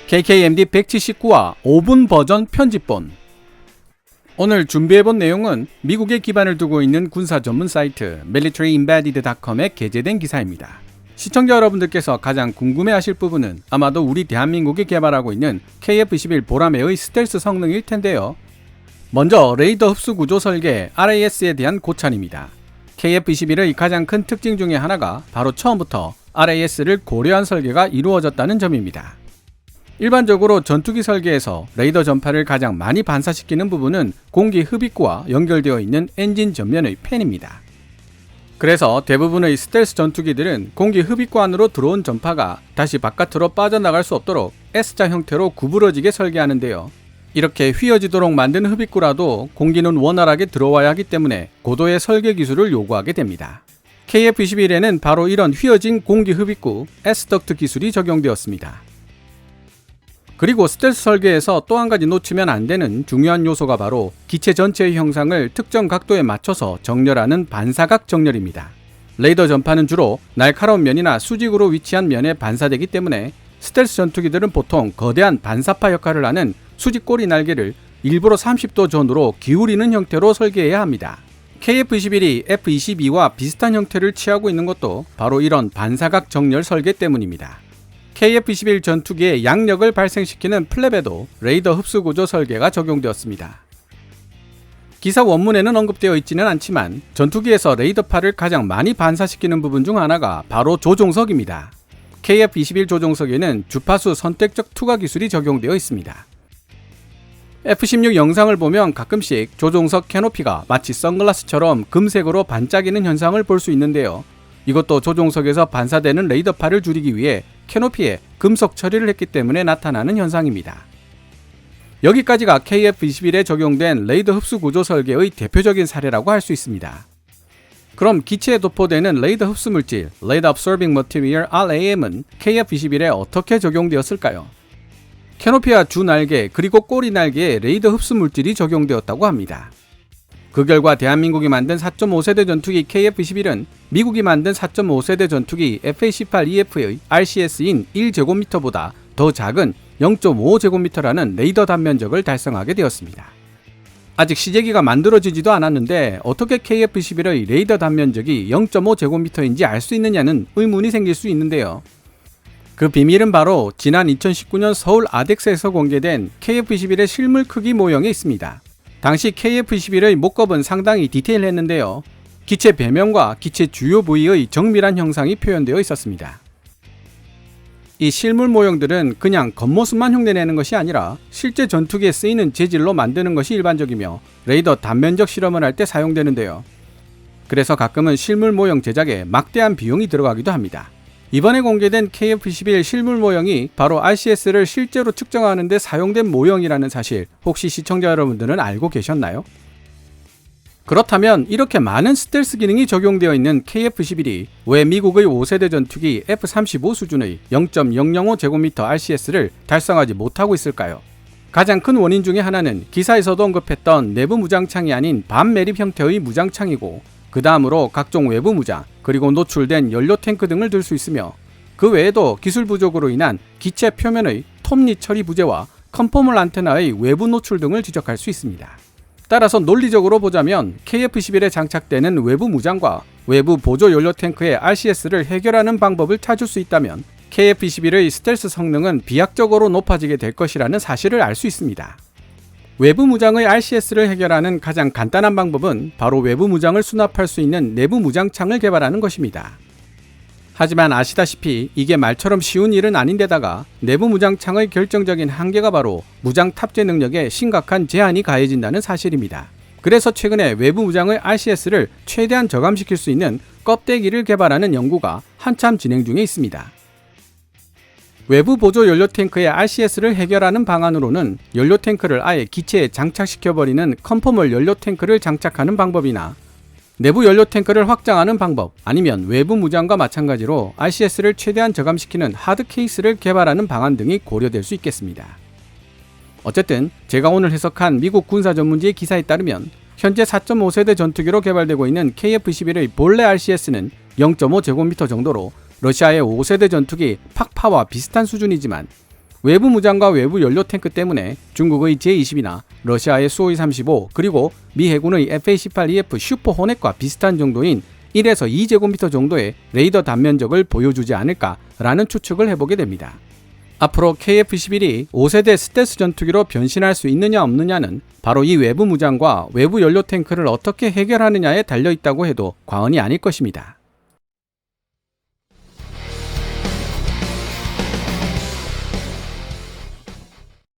KKMD 179화 5분 버전 편집본. 오늘 준비해본 내용은 미국에 기반을 두고 있는 군사 전문 사이트 militaryembedded.com에 게재된 기사입니다. 시청자 여러분들께서 가장 궁금해하실 부분은 아마도 우리 대한민국이 개발하고 있는 KF-21 보라매의 스텔스 성능일 텐데요. 먼저 레이더 흡수 구조 설계 RAS에 대한 고찰입니다. KF-21의 가장 큰 특징 중에 하나가 바로 처음부터 RAS를 고려한 설계가 이루어졌다는 점입니다. 일반적으로 전투기 설계에서 레이더 전파를 가장 많이 반사시키는 부분은 공기 흡입구와 연결되어 있는 엔진 전면의 팬입니다. 그래서 대부분의 스텔스 전투기들은 공기 흡입구 안으로 들어온 전파가 다시 바깥으로 빠져나갈 수 없도록 S자 형태로 구부러지게 설계하는데요. 이렇게 휘어지도록 만든 흡입구라도 공기는 원활하게 들어와야 하기 때문에 고도의 설계 기술을 요구하게 됩니다. KF-21에는 바로 이런 휘어진 공기 흡입구 S-덕트 기술이 적용되었습니다. 그리고 스텔스 설계에서 또 한 가지 놓치면 안 되는 중요한 요소가 바로 기체 전체의 형상을 특정 각도에 맞춰서 정렬하는 반사각 정렬입니다. 레이더 전파는 주로 날카로운 면이나 수직으로 위치한 면에 반사되기 때문에 스텔스 전투기들은 보통 거대한 반사파 역할을 하는 수직꼬리 날개를 일부러 30도 전후로 기울이는 형태로 설계해야 합니다. KF-21이 F-22와 비슷한 형태를 취하고 있는 것도 바로 이런 반사각 정렬 설계 때문입니다. KF-21 전투기의 양력을 발생시키는 플랩에도 레이더 흡수 구조 설계가 적용되었습니다. 기사 원문에는 언급되어 있지는 않지만 전투기에서 레이더파를 가장 많이 반사시키는 부분 중 하나가 바로 조종석입니다. KF-21 조종석에는 주파수 선택적 투과 기술이 적용되어 있습니다. F-16 영상을 보면 가끔씩 조종석 캐노피가 마치 선글라스처럼 금색으로 반짝이는 현상을 볼 수 있는데요. 이것도 조종석에서 반사되는 레이더파를 줄이기 위해 캐노피에 금속 처리를 했기 때문에 나타나는 현상입니다. 여기까지가 KF-21에 적용된 레이더 흡수 구조 설계의 대표적인 사례라고 할 수 있습니다. 그럼 기체에 도포되는 레이더 흡수 물질, Radar Absorbing Material RAM은 KF-21에 어떻게 적용되었을까요? 캐노피와 주 날개 그리고 꼬리 날개에 레이더 흡수 물질이 적용되었다고 합니다. 그 결과 대한민국이 만든 4.5세대 전투기 KF-21은 미국이 만든 4.5세대 전투기 FA-18EF의 RCS인 1제곱미터보다 더 작은 0.5제곱미터라는 레이더 단면적을 달성하게 되었습니다. 아직 시제기가 만들어지지도 않았는데 어떻게 KF-21의 레이더 단면적이 0.5제곱미터인지 알 수 있느냐는 의문이 생길 수 있는데요. 그 비밀은 바로 지난 2019년 서울 아덱스에서 공개된 KF-21의 실물 크기 모형에 있습니다. 당시 KF-21의 목겁은 상당히 디테일했는데요. 기체 배면과 기체 주요 부위의 정밀한 형상이 표현되어 있었습니다. 이 실물 모형들은 그냥 겉모습만 흉내내는 것이 아니라 실제 전투기에 쓰이는 재질로 만드는 것이 일반적이며 레이더 단면적 실험을 할 때 사용되는데요. 그래서 가끔은 실물 모형 제작에 막대한 비용이 들어가기도 합니다. 이번에 공개된 KF-21 실물 모형이 바로 RCS를 실제로 측정하는 데 사용된 모형이라는 사실 혹시 시청자 여러분들은 알고 계셨나요? 그렇다면 이렇게 많은 스텔스 기능이 적용되어 있는 KF-21이 왜 미국의 5세대 전투기 F-35 수준의 0.005제곱미터 RCS를 달성하지 못하고 있을까요? 가장 큰 원인 중에 하나는 기사에서도 언급했던 내부 무장창이 아닌 반매립 형태의 무장창이고 그 다음으로 각종 외부 무장, 그리고 노출된 연료 탱크 등을 들 수 있으며 그 외에도 기술 부족으로 인한 기체 표면의 톱니 처리 부재와 컨포멀 안테나의 외부 노출 등을 지적할 수 있습니다. 따라서 논리적으로 보자면 KF-21에 장착되는 외부 무장과 외부 보조 연료 탱크의 RCS를 해결하는 방법을 찾을 수 있다면 KF-21의 스텔스 성능은 비약적으로 높아지게 될 것이라는 사실을 알 수 있습니다. 외부 무장의 RCS를 해결하는 가장 간단한 방법은 바로 외부 무장을 수납할 수 있는 내부 무장창을 개발하는 것입니다. 하지만 아시다시피 이게 말처럼 쉬운 일은 아닌데다가 내부 무장창의 결정적인 한계가 바로 무장 탑재 능력에 심각한 제한이 가해진다는 사실입니다. 그래서 최근에 외부 무장의 RCS를 최대한 저감시킬 수 있는 껍데기를 개발하는 연구가 한참 진행 중에 있습니다. 외부 보조 연료 탱크의 RCS를 해결하는 방안으로는 연료 탱크를 아예 기체에 장착시켜버리는 컨포멀 연료 탱크를 장착하는 방법이나 내부 연료 탱크를 확장하는 방법, 아니면 외부 무장과 마찬가지로 RCS를 최대한 저감시키는 하드 케이스를 개발하는 방안 등이 고려될 수 있겠습니다. 어쨌든 제가 오늘 해석한 미국 군사 전문지의 기사에 따르면 현재 4.5세대 전투기로 개발되고 있는 KF-21의 본래 RCS는 0.5제곱미터 정도로 러시아의 5세대 전투기 팍파와 비슷한 수준이지만 외부 무장과 외부 연료 탱크 때문에 중국의 제-20이나 러시아의 수호이-35 그리고 미 해군의 FA-18EF 슈퍼 호넷과 비슷한 정도인 1에서 2제곱미터 정도의 레이더 단면적을 보여주지 않을까라는 추측을 해보게 됩니다. 앞으로 KF-11이 5세대 스텔스 전투기로 변신할 수 있느냐 없느냐는 바로 이 외부 무장과 외부 연료 탱크를 어떻게 해결하느냐에 달려있다고 해도 과언이 아닐 것입니다.